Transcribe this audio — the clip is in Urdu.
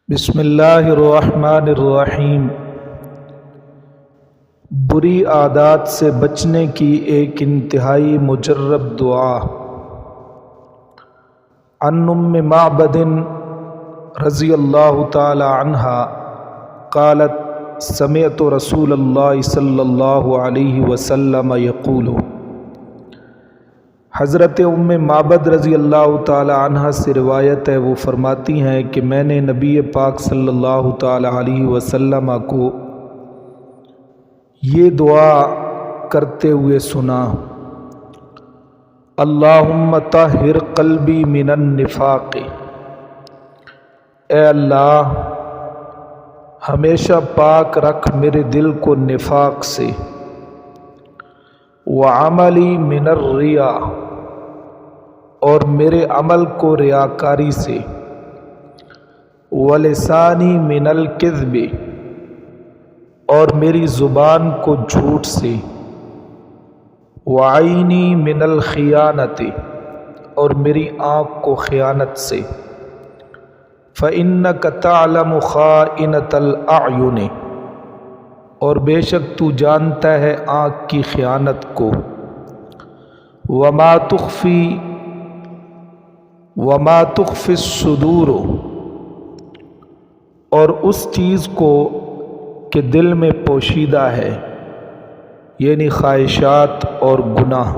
بسم اللہ الرحمن الرحیم۔ بری عادات سے بچنے کی ایک انتہائی مجرب دعا۔ عن ام معبد رضی اللہ تعالی عنہا قالت سمعت رسول اللہ صلی اللہ علیہ وسلم یقول۔ حضرت ام معبد رضی اللہ تعالی عنہ سے روایت ہے، وہ فرماتی ہیں کہ میں نے نبی پاک صلی اللہ تعالی علیہ وسلم کو یہ دعا کرتے ہوئے سنا: اللہم طہر قلبی من النفاق، اے اللہ ہمیشہ پاک رکھ میرے دل کو نفاق سے، وعملی من الریا، اور میرے عمل کو ریاکاری سے، ولسانی من الکذب، اور میری زبان کو جھوٹ سے، وعینی من الخیانت، اور میری آنکھ کو خیانت سے، فإنک تعلم خائنۃ الأعین، اور بے شک تو جانتا ہے آنکھ کی خیانت کو، وما تخفی الصدور، اور اس چیز کو کہ دل میں پوشیدہ ہے، یعنی خواہشات اور گناہ۔